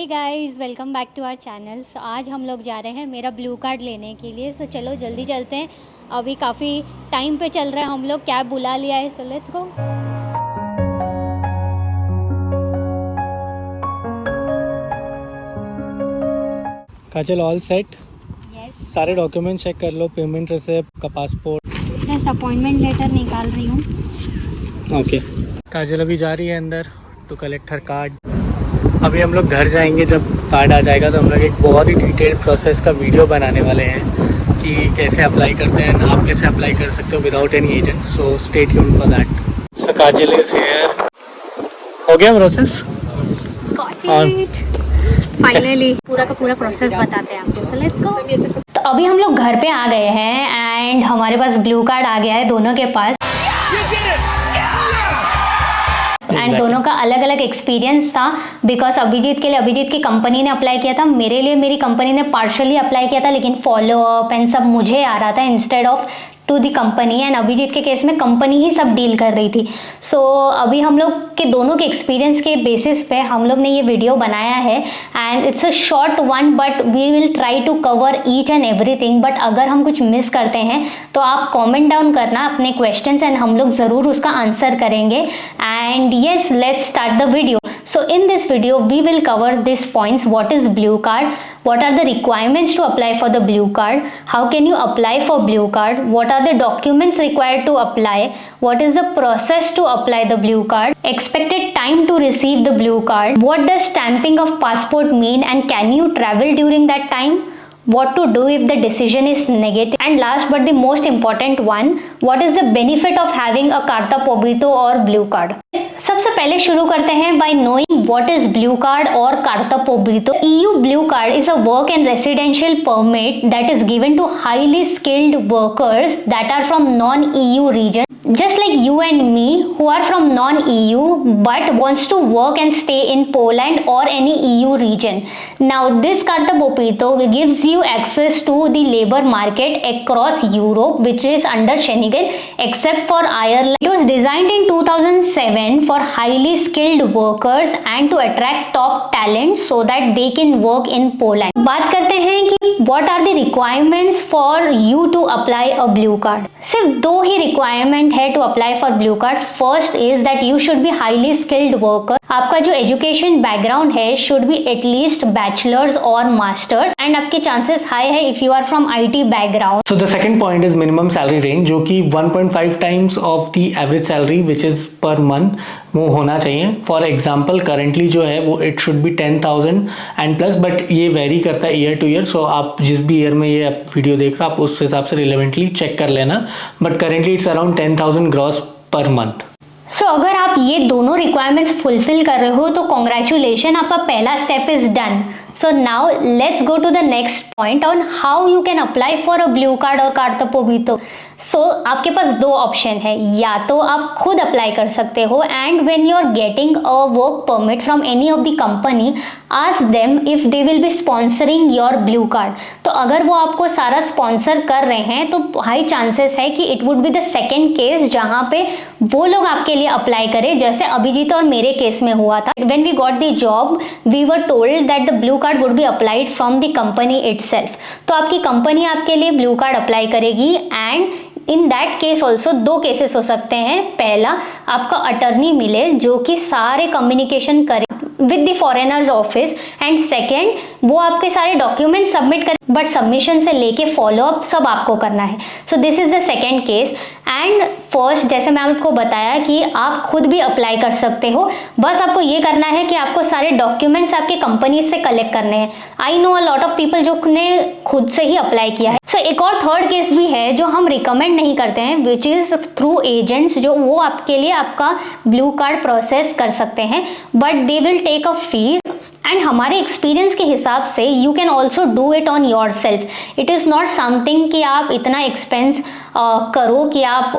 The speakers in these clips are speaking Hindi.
Guys, welcome back to our channel. So आज हम लोग जा रहे हैं मेरा ब्लू कार्ड लेने के लिए। सो चलो जल्दी चलते हैं। अभी काफ़ी टाइम पे चल रहे हैं हम लोग, कैब बुला लिया है। So let's go. Kajal all set? Yes. सारे डॉक्यूमेंट चेक कर लो, पेमेंट रिसिप्ट का, पासपोर्ट। जस्ट अपॉइंटमेंट लेटर निकाल रही हूँ। ओके। काजल अभी जा रही है अंदर टू कलेक्ट हर कार्ड। अभी हम लोग घर जाएंगे, जब कार्ड आ जाएगा तो हम लोग एक बहुत ही डिटेल्ड प्रोसेस का वीडियो बनाने वाले हैं कि कैसे अप्लाई करते हैं, आप कैसे अप्लाई कर सकते हो without any agent. So stay tuned for that. So Kajal is here. हो गया प्रोसेस? फाइनली पूरा का पूरा प्रोसेस बताते हैं आपको। So let's go. तो अभी हम लोग घर पे आ गए हैं एंड हमारे पास ब्लू कार्ड आ गया है दोनों के पास। एंड दोनों का अलग अलग एक्सपीरियंस था, बिकॉज अभिजीत के लिए अभिजीत की कंपनी ने अप्लाई किया था, मेरे लिए मेरी कंपनी ने पार्शली अप्लाई किया था, लेकिन फॉलो अप एंड सब मुझे आ रहा था instead of to the company. And Abhijit के केस में कंपनी ही सब डील कर रही थी। सो अभी हम लोग के दोनों के एक्सपीरियंस के बेसिस पे हम लोग ने ये वीडियो बनाया है and it's a short one, but we will try to cover each and everything. But अगर हम कुछ मिस करते हैं तो आप कमेंट डाउन करना अपने क्वेश्चंस एंड हम लोग ज़रूर उसका आंसर करेंगे। And yes, let's start the video. So in this video we will cover these points: what is blue card, what are the requirements to apply for the blue card, how can you apply for blue card, what are the documents required to apply, what is the process to apply the blue card, expected time to receive the blue card, what does stamping of passport mean and can you travel during that time, what to do if the decision is negative, and last but the most important one, what is the benefit of having a carta pobito or blue card. सबसे पहले शुरू करते हैं by knowing what is blue card और कार्ता पोब्रितो. EU blue card is a work and residential permit that is given to highly skilled workers that are from non EU region, just like you and me who are from non-EU but wants to work and stay in Poland or any EU region. Now this Carta Pobito gives you access to the labor market across Europe, which is under Schengen except for Ireland. It was designed in 2007 for highly skilled workers and to attract top talent so that they can work in Poland. बात करते हैं कि what are the requirements for you to apply a blue card. सिर्फ दो ही रिक्वायरमेंट है to apply for blue card. First is that you should be highly skilled worker. आपका जो एजुकेशन बैकग्राउंड है शुड बी एटलीस्ट बैचलर्स और मास्टर्स, एंड आपके चांसेस हाई है if you are from IT background. So the second point is minimum salary range, जो कि 1.5 times of the average salary which is per month वो होना चाहिए. फॉर एग्जाम्पल करेंटली जो है वो it should be 10,000 and plus, but ये वेरी करता है ईयर टू ईयर. सो आप जिस भी ईयर में ये वीडियो देख रहे हो आप उस हिसाब से रिलेवेंटली चेक कर लेना, but currently it's around 10,000 gross per month. So अगर आप ये दोनों रिक्वायरमेंट्स फुलफिल कर रहे हो तो कॉन्ग्रेचुलेशन, आपका पहला step is done. So now let's go to the next point on how you can apply for a blue card or Carta Pobito. So आपके पास दो ऑप्शन है, या तो आप खुद अप्लाई कर सकते हो and when you are getting a work permit from any of the company ask them if they will be sponsoring your blue card. तो अगर वो आपको सारा स्पॉन्सर कर रहे हैं तो हाई चांसेस है कि it would be the second case जहाँ पे वो लोग आपके लिए अप्लाई करें, जैसे अभिजीत और मेरे केस में हुआ था. When we got the job we were told that the blue card would be applied from the company itself. तो आपकी कंपनी आपके लिए ब्लू कार्ड अप्लाई करेगी and in that case also दो केसेस हो सकते हैं. पहला, आपका अटर्नी मिले जो कि सारे कम्युनिकेशन करे with the foreigners office, and second वो आपके सारे डॉक्यूमेंट सबमिट करे बट सबमिशन से लेके फॉलो अप सब आपको करना है. So this is the second case. And first, जैसे मैं आपको बताया कि आप खुद भी अप्लाई कर सकते हो, बस आपको ये करना है कि आपको सारे डॉक्यूमेंट्स आपके कंपनी से कलेक्ट करने हैं. I know a lot of people जो ने खुद से ही अप्लाई किया है. सो एक और थर्ड केस भी है जो हम रिकमेंड नहीं करते हैं, विच इज थ्रू एजेंट्स, जो वो आपके लिए आपका ब्लू कार्ड प्रोसेस कर सकते हैं but they will take a fees. And हमारे एक्सपीरियंस के हिसाब से you can also do it on yourself. It is not something कि आप इतना एक्सपेंस करो कि आप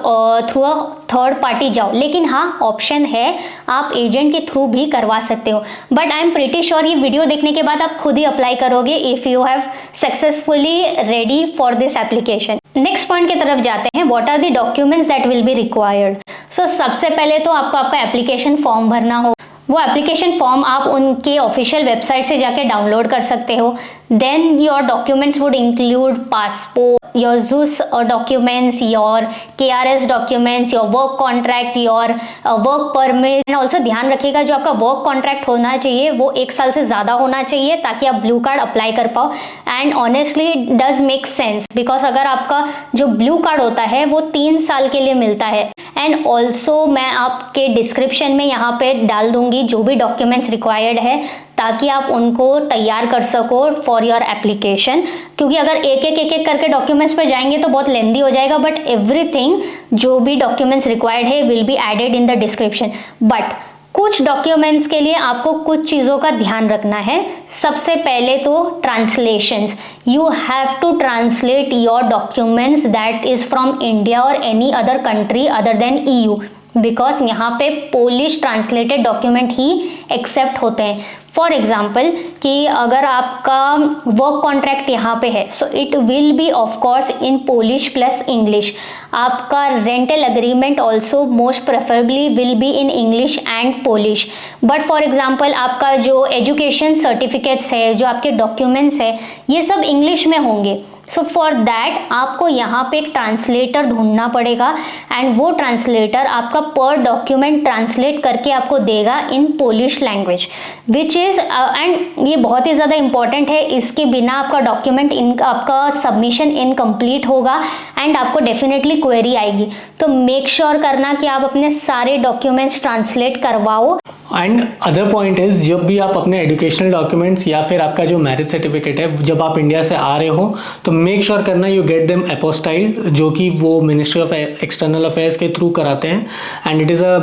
थ्रू अ थर्ड पार्टी जाओ, लेकिन हाँ ऑप्शन है आप एजेंट के थ्रू भी करवा सकते हो. But I am pretty sure ये वीडियो देखने के बाद आप खुद ही अप्लाई करोगे if you have successfully ready for this application. Next point की तरफ जाते हैं, what are the documents that will be required. So सबसे पहले तो आपको आपका एप्लीकेशन फॉर्म भरना हो. वो एप्लीकेशन फॉर्म आप उनके ऑफिशियल वेबसाइट से जाके डाउनलोड कर सकते हो। Then your documents would include passport, your ZUS documents, your KRS documents, your work contract, your work permit। And also ध्यान रखिएगा जो आपका वर्क कॉन्ट्रैक्ट होना चाहिए वो 1 साल से ज़्यादा होना चाहिए ताकि आप ब्लू कार्ड अप्लाई कर पाओ। And honestly does make sense because अगर आपका जो ब्लू कार्ड होता है वो 3 साल के लिए मिलता है। एंड ऑल्सो मैं आपके डिस्क्रिप्शन में यहाँ पे डाल दूंगी जो भी डॉक्यूमेंट्स रिक्वायर्ड है ताकि आप उनको तैयार कर सको फॉर योर एप्लीकेशन, क्योंकि अगर एक एक करके डॉक्यूमेंट्स पे जाएंगे तो बहुत लेंदी हो जाएगा। बट एवरीथिंग जो भी डॉक्यूमेंट्स रिक्वायर्ड है will be added in the description. But कुछ डॉक्यूमेंट्स के लिए आपको कुछ चीज़ों का ध्यान रखना है। सबसे पहले तो translations, you have to translate your documents that is from India और any other country other than EU, because यहाँ पे पोलिश ट्रांसलेटेड डॉक्यूमेंट ही एक्सेप्ट होते हैं। फॉर एग्जाम्पल कि अगर आपका वर्क कॉन्ट्रैक्ट यहाँ पे है so it will be of course in Polish plus English. आपका rental agreement also most preferably will be in English and Polish. But for example आपका जो एजुकेशन सर्टिफिकेट्स है, जो आपके डॉक्यूमेंट्स है, ये सब इंग्लिश में होंगे। सो फॉर दैट आपको यहाँ पे एक ट्रांसलेटर ढूंढना पड़ेगा एंड वो ट्रांसलेटर आपका पर डॉक्यूमेंट ट्रांसलेट करके आपको देगा in Polish language, which is and ये बहुत ही ज़्यादा इंपॉर्टेंट है। इसके बिना आपका डॉक्यूमेंट आपका सबमिशन इनकम्प्लीट होगा एंड आपको डेफिनेटली क्वेरी आएगी। तो मेक श्योर करना कि आप अपने सारे डॉक्यूमेंट्स ट्रांसलेट करवाओ। एंड अदर पॉइंट इज जब भी आप अपने एजुकेशनल डॉक्यूमेंट्स या फिर आपका जो मैरिज सर्टिफिकेट है जब आप इंडिया से आ रहे हो तो मेक श्योर करना यू गेट देम एपोस्टाइल, जो कि वो मिनिस्ट्री ऑफ एक्सटर्नल अफेयर्स के थ्रू कराते हैं। And it is a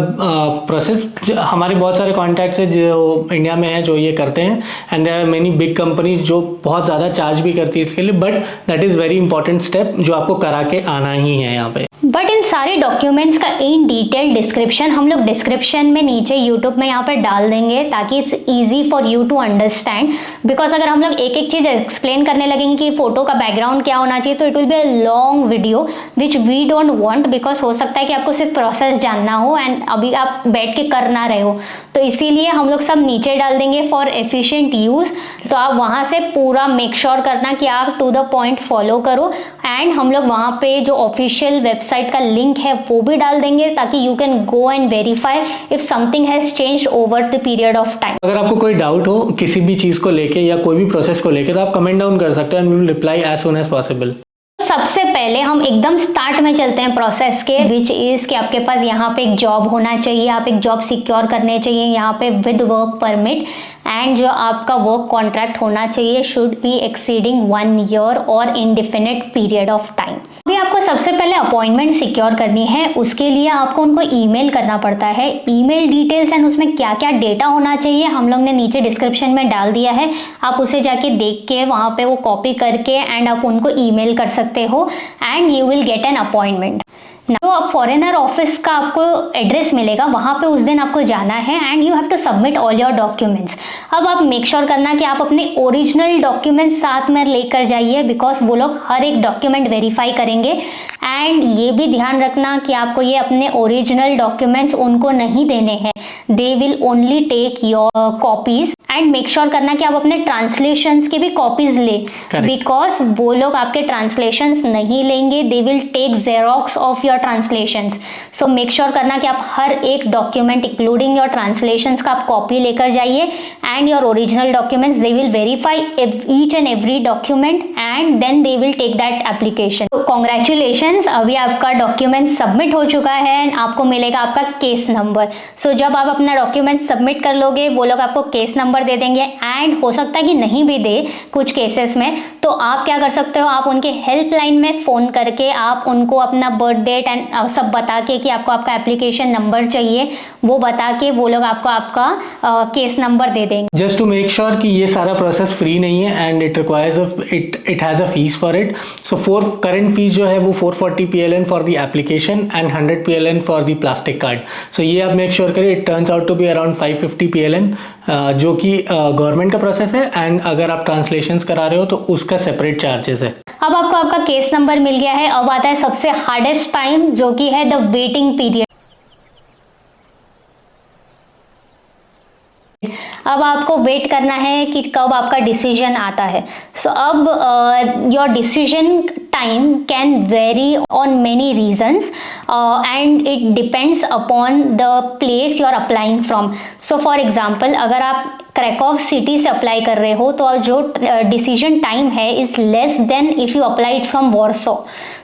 process. हमारे बहुत सारे कॉन्टैक्ट्स है जो इंडिया में है जो ये करते हैं and there are many big companies जो बहुत ज़्यादा चार्ज भी करती है इसके लिए, but that is very important step जो आपको करा के आना ही है यहाँ पे। बट इन सारे डॉक्यूमेंट्स का इन डिटेल डिस्क्रिप्शन हम लोग डिस्क्रिप्शन में नीचे यूट्यूब में यहाँ पे डाल देंगे ताकि it's easy for you to understand. Because अगर हम लोग एक एक चीज़ एक्सप्लेन करने लगेंगे कि फोटो का बैकग्राउंड क्या होना चाहिए तो it will be a long video which we don't want, because हो सकता है कि आपको सिर्फ प्रोसेस जानना हो एंड अभी आप बैठ के कर ना रहे हो। तो इसीलिए हम लोग सब नीचे डाल देंगे फॉर एफिशिएंट यूज़। तो आप वहाँ से पूरा मेक श्योर करना कि आप टू द पॉइंट फॉलो करो। एंड हम लोग वहाँ पे जो ऑफिशियल वेबसाइट का लिंक है वो भी डाल देंगे ताकि you can go and verify if something has changed over the period of time. अगर आपको कोई डाउट हो किसी भी चीज़ को लेके या कोई भी प्रोसेस को लेके तो आप कमेंट डाउन कर सकते हो and we will reply as soon as possible. सबसे पहले हम एकदम स्टार्ट में चलते हैं प्रोसेस के, विच इज़ कि आपके पास यहाँ पे एक जॉब होना चाहिए, आप एक जॉब सिक्योर करने चाहिए यहाँ पे विद वर्क परमिट। एंड जो आपका वर्क कॉन्ट्रैक्ट होना चाहिए शुड बी एक्सीडिंग 1 ईयर और इनडिफिनिट पीरियड ऑफ टाइम। अभी आपको सबसे पहले अपॉइंटमेंट सिक्योर करनी है, उसके लिए आपको उनको ईमेल करना पड़ता है। ईमेल डिटेल्स एंड उसमें क्या क्या डेटा होना चाहिए हम लोग ने नीचे डिस्क्रिप्शन में डाल दिया है, आप उसे जाके देख के वहाँ पे वो कॉपी करके एंड आप उनको ईमेल कर सकते हो and you will get an appointment. तो अब फॉरेनर ऑफिस का आपको एड्रेस मिलेगा, वहाँ पे उस दिन आपको जाना है and you have to submit all your documents. अब आप मेक श्योर करना कि आप अपने ओरिजिनल डॉक्यूमेंट्स साथ में लेकर जाइए बिकॉज वो लोग हर एक डॉक्यूमेंट वेरीफाई करेंगे। एंड ये भी ध्यान रखना कि आपको ये अपने ओरिजिनल डॉक्यूमेंट्स उनको नहीं देने हैं, they will only take your copies. And make sure करना कि आप अपने ट्रांसलेशंस की भी कॉपीज ले, बिकॉज वो लोग आपके ट्रांसलेशंस नहीं लेंगे, they will take xerox of your translations. So make sure करना कि आप हर एक डॉक्यूमेंट इंक्लूडिंग योर ट्रांसलेशंस का आप कॉपी लेकर जाइए and your original documents, they will verify each and every document and then they will take that application. तो कॉन्ग्रेचुलेशंस, अभी आपका डॉक्यूमेंट सबमिट हो चुका है एंड आपको मिलेगा आपका केस नंबर। सो जब आप अपना डॉक्यूमेंट सबमिट कर लोगे वो लोग आपको केस नंबर दे देंगे एंड हो सकता है कि नहीं भी दे कुछ केसेस में, तो आप क्या कर सकते हो, आप उनके हेल्पलाइन में फ़ोन करके आप उनको अपना बर्थ डेट एंड सब बता के कि आपको आपका एप्लीकेशन नंबर चाहिए, वो बता के वो लोग आपको आपका केस नंबर दे देंगे। जस्ट टू मेक श्योर कि ये सारा प्रोसेस फ्री नहीं है and it requires it has a fees for it. So current fees जो है वो 440 PLN for the application and 100 PLN for the plastic card. So ये आप मेक श्योर करें, it turns out to be around 550 PLN जो कि गवर्नमेंट का प्रोसेस है एंड अगर आप ट्रांसलेशंस करा रहे हो तो उसका सेपरेट चार्जेस है। अब आपको आपका केस नंबर मिल गया है, अब आता है सबसे हार्डेस्ट टाइम जो कि है द वेटिंग पीरियड। अब आपको वेट करना है कि कब आपका डिसीजन आता है. सो अब your decision time can vary on many reasons and it depends upon the place you are applying from. So for example, अगर आप क्रैकॉव सिटी से अप्लाई कर रहे हो तो जो डिसीजन टाइम है is less than if you applied from Warsaw.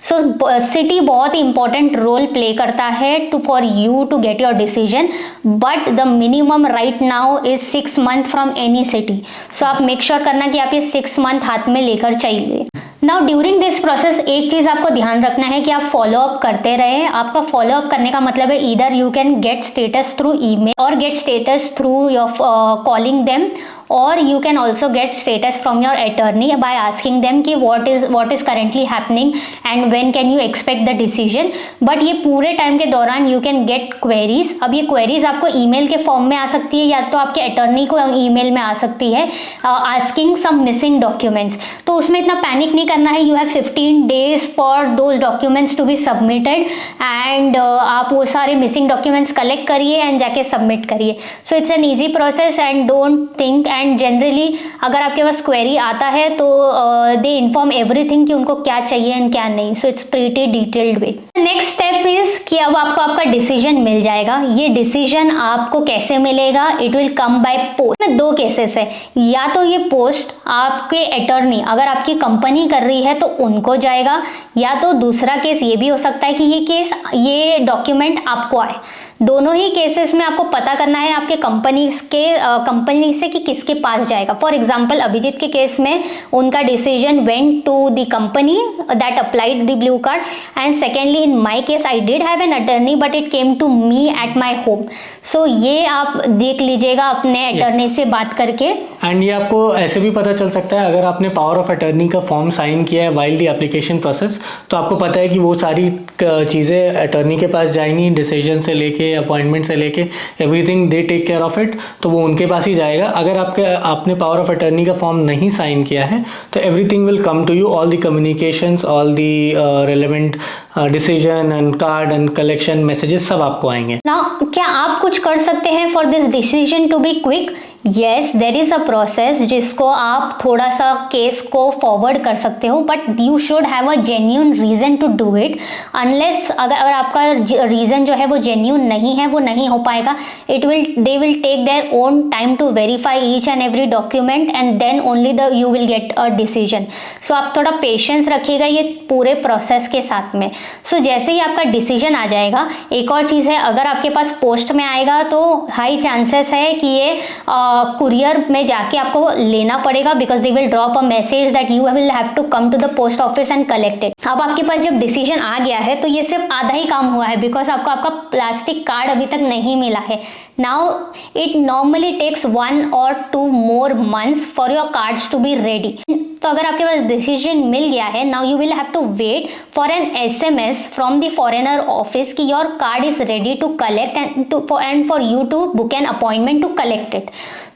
So city बहुत ही इंपॉर्टेंट रोल प्ले करता है for you to get your decision, but the minimum right now is 6 months from any city. So आप मेक श्योर करना कि आप ये 6 months हाथ में लेकर चाहिए. नाउ ड्यूरिंग दिस प्रोसेस एक चीज़ आपको ध्यान रखना है कि आप फॉलो अप करते रहें. आपका फॉलो अप करने का मतलब है either you can get status through email or get status through your calling them, or you can also get status from your attorney by asking them कि what is currently happening and when can you expect the decision. but ये पूरे टाइम के दौरान you can get queries. अब ये queries आपको email के फॉर्म में आ सकती है या तो आपके attorney को email में आ सकती है asking some missing documents. तो उसमें इतना पैनिक नहीं करना है. you have 15 days for those documents to be submitted and आप वो सारे missing documents collect करिए and जाके submit करिए. so it's an easy process and don't think. And generally अगर आपके पास क्वेरी आता है तो दे इन्फॉर्म एवरीथिंग कि उनको क्या चाहिए एंड क्या नहीं. So it's pretty detailed way. Next step is कि अब आपको आपका डिसीजन मिल जाएगा. ये डिसीजन आपको कैसे मिलेगा? It will come by post. में 2 केसेस है. या तो ये पोस्ट आपके अटॉर्नी अगर आपकी कंपनी कर रही है तो उनको जाएगा, या तो दूसरा केस ये भी हो सकता है कि ये डॉक्यूमेंट आपको आए. दोनों ही केसेस में आपको पता करना है आपके कंपनी से कि किसके पास जाएगा. फॉर एग्जांपल अभिजीत के केस में उनका decision went to the company that applied the blue card, and secondly in my case I did have an attorney but it came to me at my home. So ये आप देख लीजिएगा अपने अटर्नी से बात करके. एंड ये आपको ऐसे भी पता चल सकता है अगर आपने पावर ऑफ अटर्नी का फॉर्म साइन किया है वाइल द एप्लीकेशन प्रोसेस, तो आपको पता है कि वो सारी चीज़ें अटर्नी के पास जाएंगी, डिसीजन से लेके अपॉइंटमेंट से लेके everything they take care of it, तो वो उनके पास ही जाएगा. अगर आपने पावर ऑफ अटर्नी का फॉर्म नहीं साइन किया है तो everything will come to you, all the communications, all the relevant decision and card and collection messages सब आपको आएंगे. नाउ क्या आप कुछ कर सकते हैं for this decision to be quick? Yes, there is a process जिसको आप थोड़ा सा केस को फॉरवर्ड कर सकते हो, but you should have a genuine reason to do it. Unless अगर आपका रीज़न जो है वो जेन्यून नहीं है, वो नहीं हो पाएगा. They will take their own time to verify each and every document and then only you will get a decision. So आप थोड़ा पेशेंस रखिएगा ये पूरे प्रोसेस के साथ में. सो जैसे ही आपका डिसीजन आ जाएगा, एक और चीज़ है, अगर आपके पास पोस्ट में आएगा तो हाई चांसेस है कि ये कुरियर में जाके आपको लेना पड़ेगा, because they will drop a message that you will have to come to the post office and collect it. अब आपके पास जब डिसीजन आ गया है तो ये सिर्फ आधा ही काम हुआ है, बिकॉज आपको आपका प्लास्टिक कार्ड अभी तक नहीं मिला है. Now it normally takes 1 or 2 more months for your cards to be ready. तो अगर आपके पास डिसीजन मिल गया है, now you will have to wait for an SMS from the foreigner office कि your card is ready to collect and for you to book an appointment to collect it.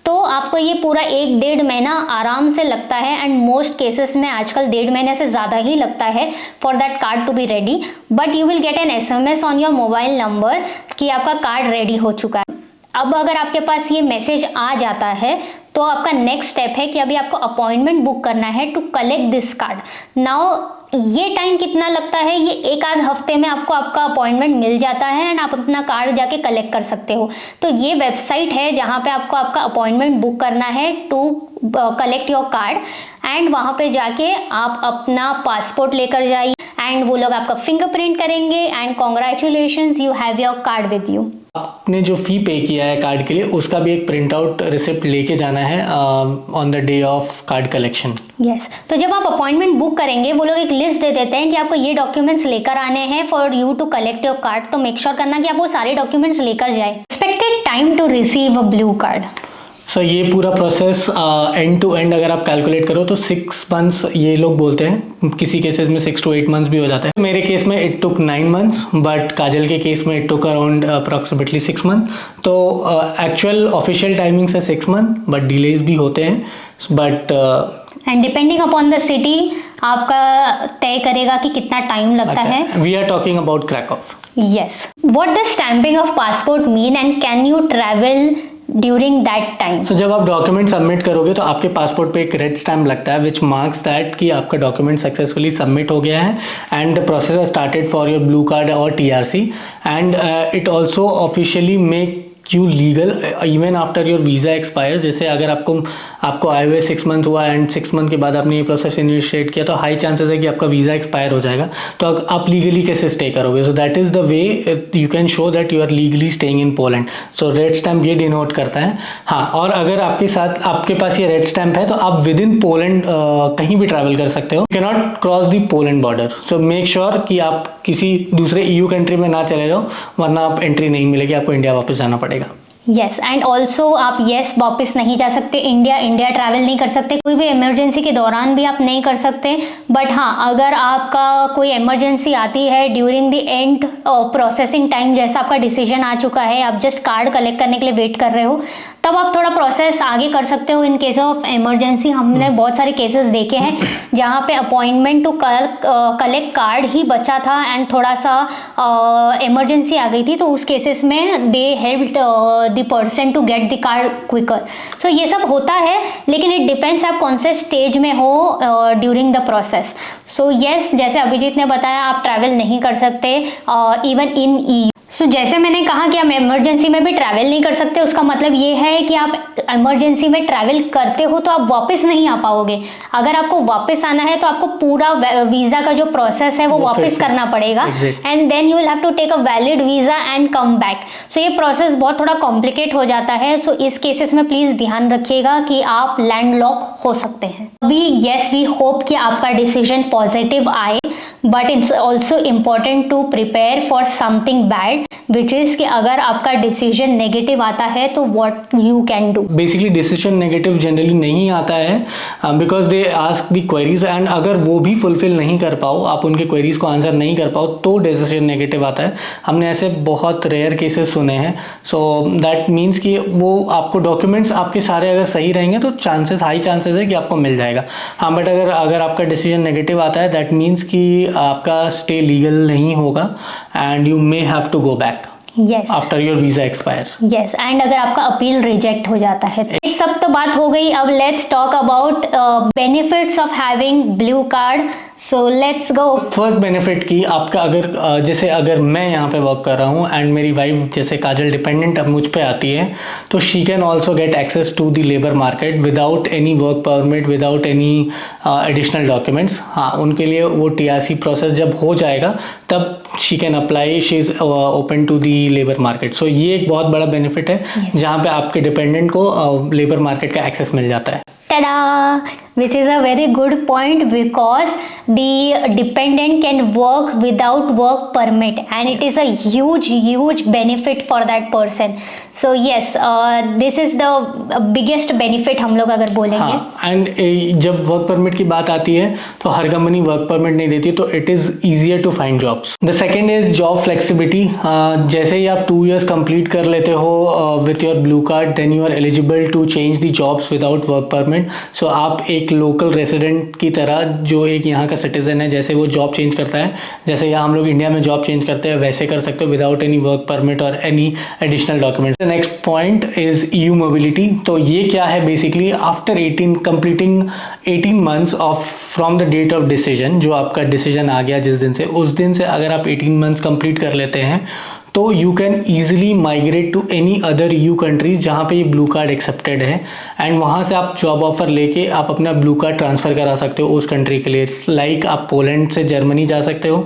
तो आपको ये पूरा 1-1.5 महीना आराम से लगता है, एंड मोस्ट केसेस में आजकल 1.5 महीने से ज़्यादा ही लगता है for that card to be ready. But you will get an SMS on your mobile number कि आपका कार्ड रेडी हो चुका है. अब अगर आपके पास ये मैसेज आ जाता है तो आपका नेक्स्ट स्टेप है कि अभी आपको अपॉइंटमेंट बुक करना है to collect this card. Now ये टाइम कितना लगता है? ये 1-8 हफ्ते में आपको आपका अपॉइंटमेंट मिल जाता है एंड आप अपना कार्ड जाके कलेक्ट कर सकते हो. तो ये वेबसाइट है जहाँ पे आपको आपका अपॉइंटमेंट बुक करना है to collect your card, and वहाँ पे जाके आप अपना पासपोर्ट लेकर जाइए एंड वो लोग आपका फिंगरप्रिंट करेंगे and congratulations, you have your card with you. आपने जो फी पे किया है कार्ड के लिए उसका भी एक प्रिंट आउट रिसिप्ट लेके जाना है on the day of card collection. Yes, तो जब आप अपॉइंटमेंट बुक करेंगे वो लोग एक लिस्ट दे देते हैं कि आपको ये डॉक्यूमेंट्स लेकर आने हैं for you to collect your card. तो मेक श्योर करना कि आप वो सारे डॉक्यूमेंट्स लेकर जाए. Expected time to receive a blue card. So ये पूरा प्रोसेस एंड टू एंड अगर आप कैलकुलेट करो तो 6 months ये लोग बोलते हैं, किसी केसेस में 6 to 8 months भी हो जाता है. मेरे केस में it took 9 months, but Kajal के केस में it took around approximately 6 months. तो एक्चुअल ऑफिशियल टाइमिंग है 6 months, बट डिलेज भी होते हैं. But and depending upon the city आपका तय करेगा कि कितना टाइम लगता है. We are talking about Krakow. Yes. What does stamping of passport mean and can you travel during that time. So जब आप डॉक्यूमेंट सबमिट करोगे तो आपके पासपोर्ट पे एक रेड स्टैम्प लगता है विच मार्क्स दैट कि आपका डॉक्यूमेंट सक्सेसफुली सबमिट हो गया है and the process has started for your blue card और TRC and it also officially make you legal even after your visa expire. जैसे अगर आपको आए हुए 6 मंथ हुआ एंड 6 मंथ के बाद आपने ये प्रोसेस इनिशिएट किया तो हाई चांसेस है कि आपका वीज़ा एक्सपायर हो जाएगा, तो आप लीगली कैसे स्टे करोगे? So that is the way you can show that you are legally staying in Poland. So red stamp ये डिनोट करता है। हाँ, और अगर आपके पास ये रेड स्टैम्प है तो आप विद इन पोलैंड कहीं भी ट्रैवल कर सकते हो, can not cross the Poland border. So make sure कि आप किसी दूसरे EU कंट्री में ना चले जाओ, वरना आप एंट्री नहीं मिलेगी, आपको इंडिया वापस जाना पड़ेगा। यस, एंड ऑल्सो आप वापस नहीं जा सकते इंडिया ट्रैवल नहीं कर सकते, कोई भी इमरजेंसी के दौरान भी आप नहीं कर सकते। बट हाँ, अगर आपका कोई इमरजेंसी आती है during the end processing time, जैसा आपका डिसीजन आ चुका है, आप जस्ट कार्ड कलेक्ट करने के लिए वेट कर रहे हो, तब आप थोड़ा प्रोसेस आगे कर सकते हो इन केस ऑफ इमरजेंसी। हमने बहुत सारे केसेस देखे हैं जहाँ पे अपॉइंटमेंट टू कलेक्ट कार्ड ही बचा था एंड थोड़ा सा इमरजेंसी आ गई थी, तो उस केसेस में they helped the person to get the card quicker. So ये सब होता है, लेकिन इट डिपेंड्स आप कौन से स्टेज में हो during the process. So yes, जैसे अभिजीत ने बताया, आप ट्रैवल नहीं कर सकते इवन इन EU। सो जैसे मैंने कहा कि आप इमरजेंसी में भी ट्रैवल नहीं कर सकते, उसका मतलब ये है कि आप इमरजेंसी में ट्रैवल करते हो तो आप वापस नहीं आ पाओगे। अगर आपको वापस आना है तो आपको पूरा वीज़ा का जो प्रोसेस है वो वापस करना पड़ेगा and then you will have to take a valid visa and come back. So ये प्रोसेस बहुत थोड़ा कॉम्प्लिकेट हो जाता है। सो इस केसेस में प्लीज़ ध्यान रखिएगा कि आप लैंडलॉक हो सकते हैं। अभी यस, वी होप कि आपका डिसीजन पॉजिटिव आए, but it's also important to prepare for something bad, which is कि अगर आपका डिसीजन नेगेटिव आता है तो what you can do. Basically decision negative generally नहीं आता है because they ask the queries and अगर वो भी फुलफिल नहीं कर पाओ, आप उनके क्वेरीज को आंसर नहीं कर पाओ, तो डिसीजन नेगेटिव आता है। हमने ऐसे बहुत रेयर केसेस सुने हैं। सो दैट मीन्स कि वो आपको डॉक्यूमेंट्स आपके सारे अगर सही रहेंगे तो हाई चांसेस है कि आपको मिल जाएगा। हाँ, बट अगर आपका डिसीजन नेगेटिव आता है, दैट मीन्स कि आपका स्टे लीगल नहीं होगा and you may have to go back after your visa expire. Yes, and अगर आपका अपील रिजेक्ट हो जाता है। इस सब तो बात हो गई। अब let's talk about benefits of having blue card. So let's go. First benefit की आपका अगर मैं यहाँ पे वर्क कर रहा हूँ एंड मेरी वाइफ जैसे काजल डिपेंडेंट अब मुझ पे आती है, तो she can also get access to the labour market without any work permit, without any additional documents. हाँ, उनके लिए वो TRC प्रोसेस जब हो जाएगा तब she can apply, she is open to the labour market. So ये एक बहुत बड़ा बेनिफिट है जहाँ पे आपके डिपेंडेंट को लेबर मार्केट का एक्सेस मिल जाता है। Tada! Which is a very good point because the dependent can work without work permit and it is a huge benefit for that person. So yes, this is the biggest benefit हम लोग अगर बोलेंगे। हाँ, एंड जब वर्क परमिट की बात आती है तो हर कंपनी वर्क परमिट नहीं देती, तो it is easier to find jobs. The second is job flexibility. जैसे ही आप 2 years कंप्लीट कर लेते हो with your blue card, then you are eligible to change the jobs without work permit. So आप एक लोकल रेसिडेंट की तरह, जो एक यहाँ का सिटीजन है, जैसे वो जॉब चेंज करता है, जैसे यहाँ हम लोग इंडिया में जॉब चेंज करते हैं, वैसे कर सकते हो विदाउट एनी वर्क परमिट और any additional document. The next point is EU mobility. तो ये क्या है? Basically after completing 18 months of from the date of decision, जो आपका डिसीजन आ गया जिस दिन से, उस दिन से अगर आप 18 months कंप्लीट कर लेते हैं तो you can easily migrate to any other EU countries जहाँ पे ये ब्लू कार्ड एक्सेप्टेड है एंड वहाँ से आप जॉब ऑफर लेके आप अपना ब्लू कार्ड ट्रांसफ़र करा सकते हो उस कंट्री के लिए। लाइक आप पोलैंड से जर्मनी जा सकते हो,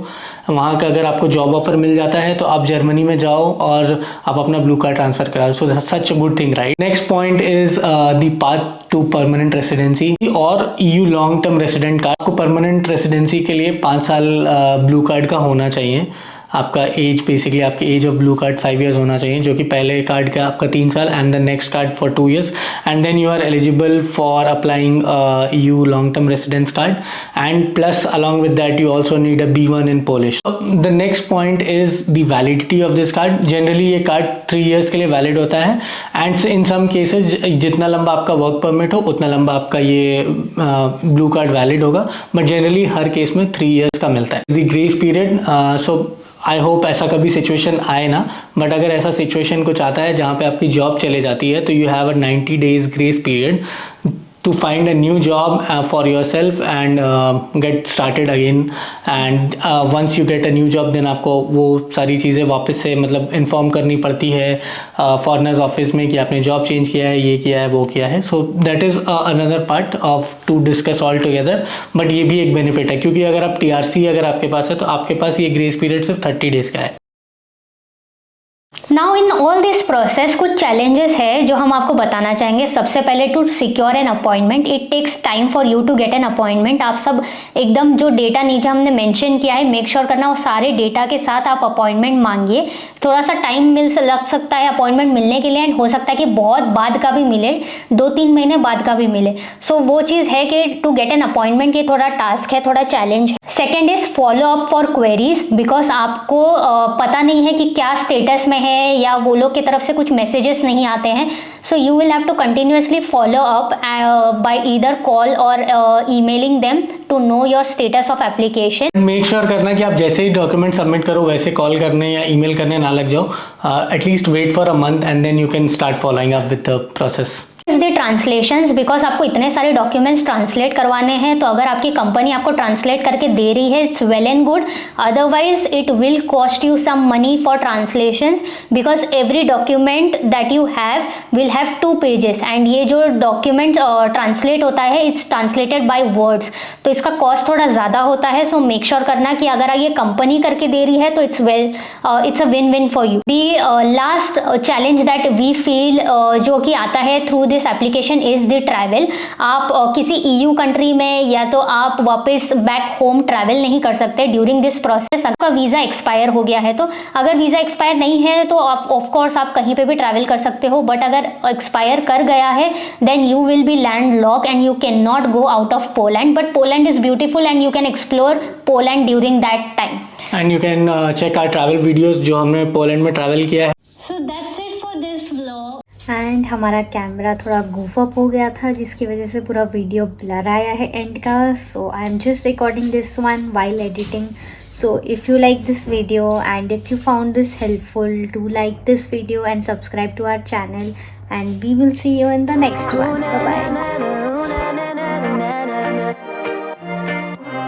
वहाँ का अगर आपको जॉब ऑफर मिल जाता है तो आप जर्मनी में जाओ और आप अपना ब्लू कार्ड ट्रांसफ़र कराओ। So such a good thing, right? Next point is the path to permanent residency और EU long term resident card. आपको परमानेंट रेसिडेंसी के लिए 5 साल ब्लू कार्ड का होना चाहिए। आपका एज, बेसिकली आपकी age of blue card 5 years होना चाहिए, जो कि पहले कार्ड का आपका 3 साल and the next card for 2 years and then you are eligible for applying EU long term residence card and plus along with that you also need a B1 in Polish. The next point is the validity of this card. Generally ये कार्ड 3 years के लिए वैलिड होता है एंड इन सम केसेज जितना लंबा आपका वर्क परमिट हो उतना लंबा आपका ये ब्लू कार्ड वैलिड होगा, बट जनरली हर केस में 3 years का मिलता है। The grace period, so I hope ऐसा कभी सिचुएशन आए ना, बट अगर ऐसा सिचुएशन कुछ आता है जहाँ पे आपकी जॉब चले जाती है, तो you have a 90 days grace period to find a new job for yourself and get started again. And once you get a new job, then आपको वो सारी चीज़ें वापस से मतलब इन्फॉर्म करनी पड़ती है फॉरेनर्स ऑफिस में कि आपने जॉब चेंज किया है, ये किया है, वो किया है. So that is another part of to discuss all together. But ये भी एक बेनिफिट है, क्योंकि अगर आप TRC अगर आपके पास है तो आपके पास ये ग्रेस पीरियड सिर्फ 30 days का है. Now in all this process कुछ चैलेंजेस है जो हम आपको बताना चाहेंगे. सबसे पहले to secure an appointment, it takes time for you to get an appointment. आप सब एकदम जो डेटा नीचे हमने मेंशन किया है, मेक श्योर करना वो सारे डेटा के साथ आप अपॉइंटमेंट मांगिए. थोड़ा सा टाइम लग सकता है अपॉइंटमेंट मिलने के लिए, एंड हो सकता है कि बहुत बाद का भी मिले, 2-3 महीने बाद का भी मिले. सो वो चीज़ है कि टू गेट एन अपॉइंटमेंट ये थोड़ा टास्क है, थोड़ा चैलेंज है. Second is follow up for queries, because आपको पता नहीं है कि क्या स्टेटस में है या वो लोग की तरफ से कुछ मैसेजेस नहीं आते हैं. So you will have to continuously follow up by either call or emailing them to know your status of application. Make sure करना कि आप जैसे ही डॉक्यूमेंट सबमिट करो वैसे कॉल करने या ईमेल करने ना लग जाओ. At least wait for a month and then you can start following up with the process. The translations, because आपको इतने सारे डॉक्यूमेंट्स ट्रांसलेट करवाने हैं, तो अगर आपकी कंपनी आपको ट्रांसलेट करके दे रही है, it's well and good. Otherwise it will cost you some money for translations, because every document that you have will have 2 pages, and ये जो डॉक्यूमेंट ट्रांसलेट होता है इट्स ट्रांसलेटेड बाय वर्ड्स, तो इसका कॉस्ट थोड़ा ज़्यादा होता है. सो मेक श्योर करना कि अगर ये कंपनी करके दे रही है तो it's a win win for you. The last challenge that we feel जो कि आता है through this application is the travel. आप किसी EU कंट्री में या तो आप वापस बैक होम ट्रैवल नहीं कर सकते ड्यूरिंग दिस प्रोसेस. आपका वीज़ा एक्सपायर हो गया है, तो अगर वीज़ा एक्सपायर नहीं है तो ऑफ कोर्स आप कहीं पे भी ट्रैवल कर सकते हो, बट अगर एक्सपायर कर गया है then you will be land lock and you can not go out of Poland. But Poland is beautiful and you can explore Poland during that time. And you can check our travel videos जो हमने पोलैंड में ट्रैवल किया है. So that's it for this vlog. And हमारा कैमरा थोड़ा goof अप हो गया था, जिसकी वजह से पूरा वीडियो ब्लर आया है एंड का. So I am just recording this one while editing. So if you like this video and if you found this helpful, do like this video and subscribe to our channel, and we will see you in the next one. Bye bye.